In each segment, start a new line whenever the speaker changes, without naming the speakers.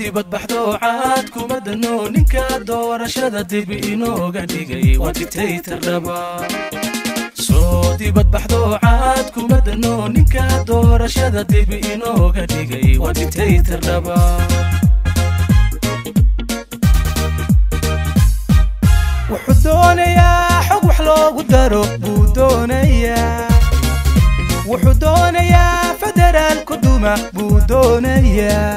dibad baxdo caad kuma dano ninka doorashada dib inooga dhigay waa dictator raba soo dibad baxdo caad kuma dano ninka doorashada dib inooga dhigay waa dictator raba wuxuu doonayaa xog wax loogu daro buu doonayaa wuxuu doonayaa federaalku duma buu doonayaa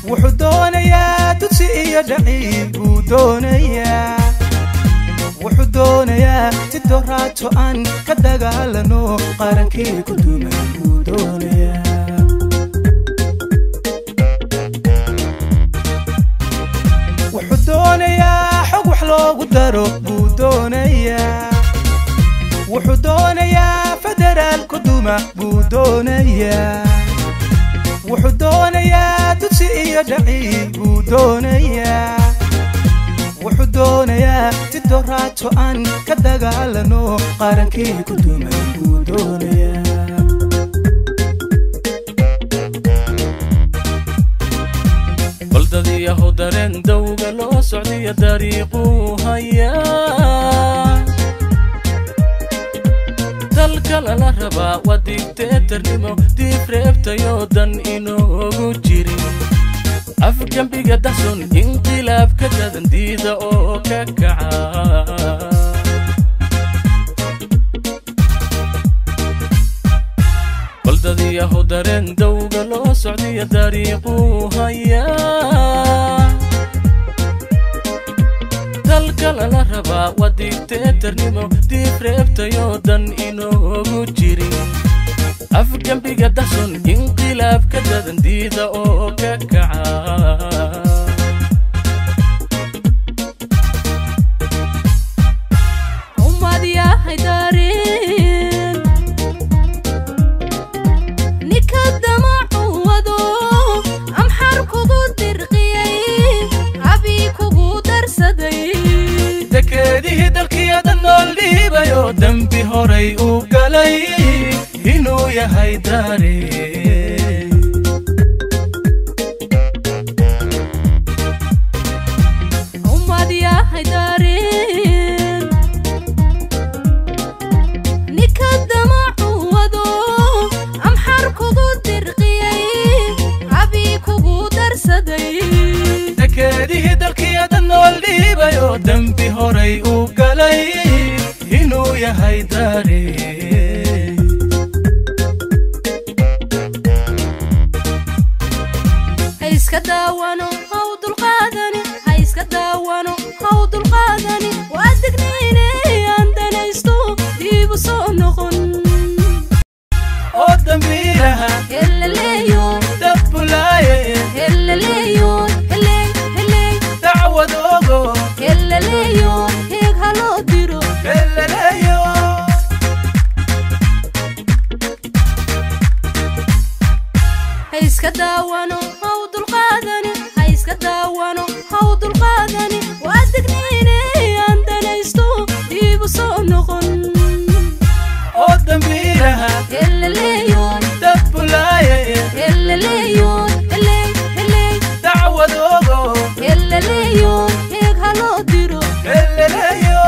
wuxuu doonayaa dugsi iyo dhaciib buu doonayaa wuxuu doonayaa si doraato aan ka dagaalano qarankii ku duma buu doonayaa wuxuu doonayaa xog wax loogu daro buu doonayaa wuxuu doonayaa federaalku duma buu doonayaa wuxuu doonayaa dugsi iyo dhaciib buu doonayaa wuxuu doonayaa si doraato aan ka dagaalano qarankii ku duma buu doonayaa baldadiyahu dareen dawga loo socdiyo dariiquu hayaa dalka lala rabaa waa dictatornimo diib reebtayo dan inoogu jirin afgembiga dahson inqilaabka dadan diida oo ka kaca baldadiyahu dareen dawga loo socdiyo dariiquu hayaa dalka lala rabaa waa dictatornimo diib reebtayo dan inoogu jirin afgembiga dahson inqilaabka dadan diida oo ka kaca ummad yahay dareen ninka damacu wado amxar kugu dirqiyay abi kugu darsaday dekeedihii dalkiyada nool dhiibayo dembi horay u galay inuu yahay dareen ummad yahay dareen ninka damacu wado amxar kugu dirqiyay abi kugu darsaday dekeedihii dalkiyada nool dhiibayo dembi horay u galay inuu yahay dareen iska daawano haw dulqaadani ha iska daawano haw dulqaadani waa digniine aan danaysto diibu soo noqon oo dambiiraha helaleeyo dabbulaaye helaleeyo heley dacwad ogo helaleeyo heeg haloo diro helaleeyo ha iska daawano haw dulqaadani ha iska daawano haw dulqaadani waa digniine aan danaysto diibu soo noqon oo dambiiraha helaleeyo dabbulaaye helaleeyo heley dacwad ogo helaleeyo heeg haloo diro helaleeyo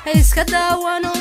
ha iska daawano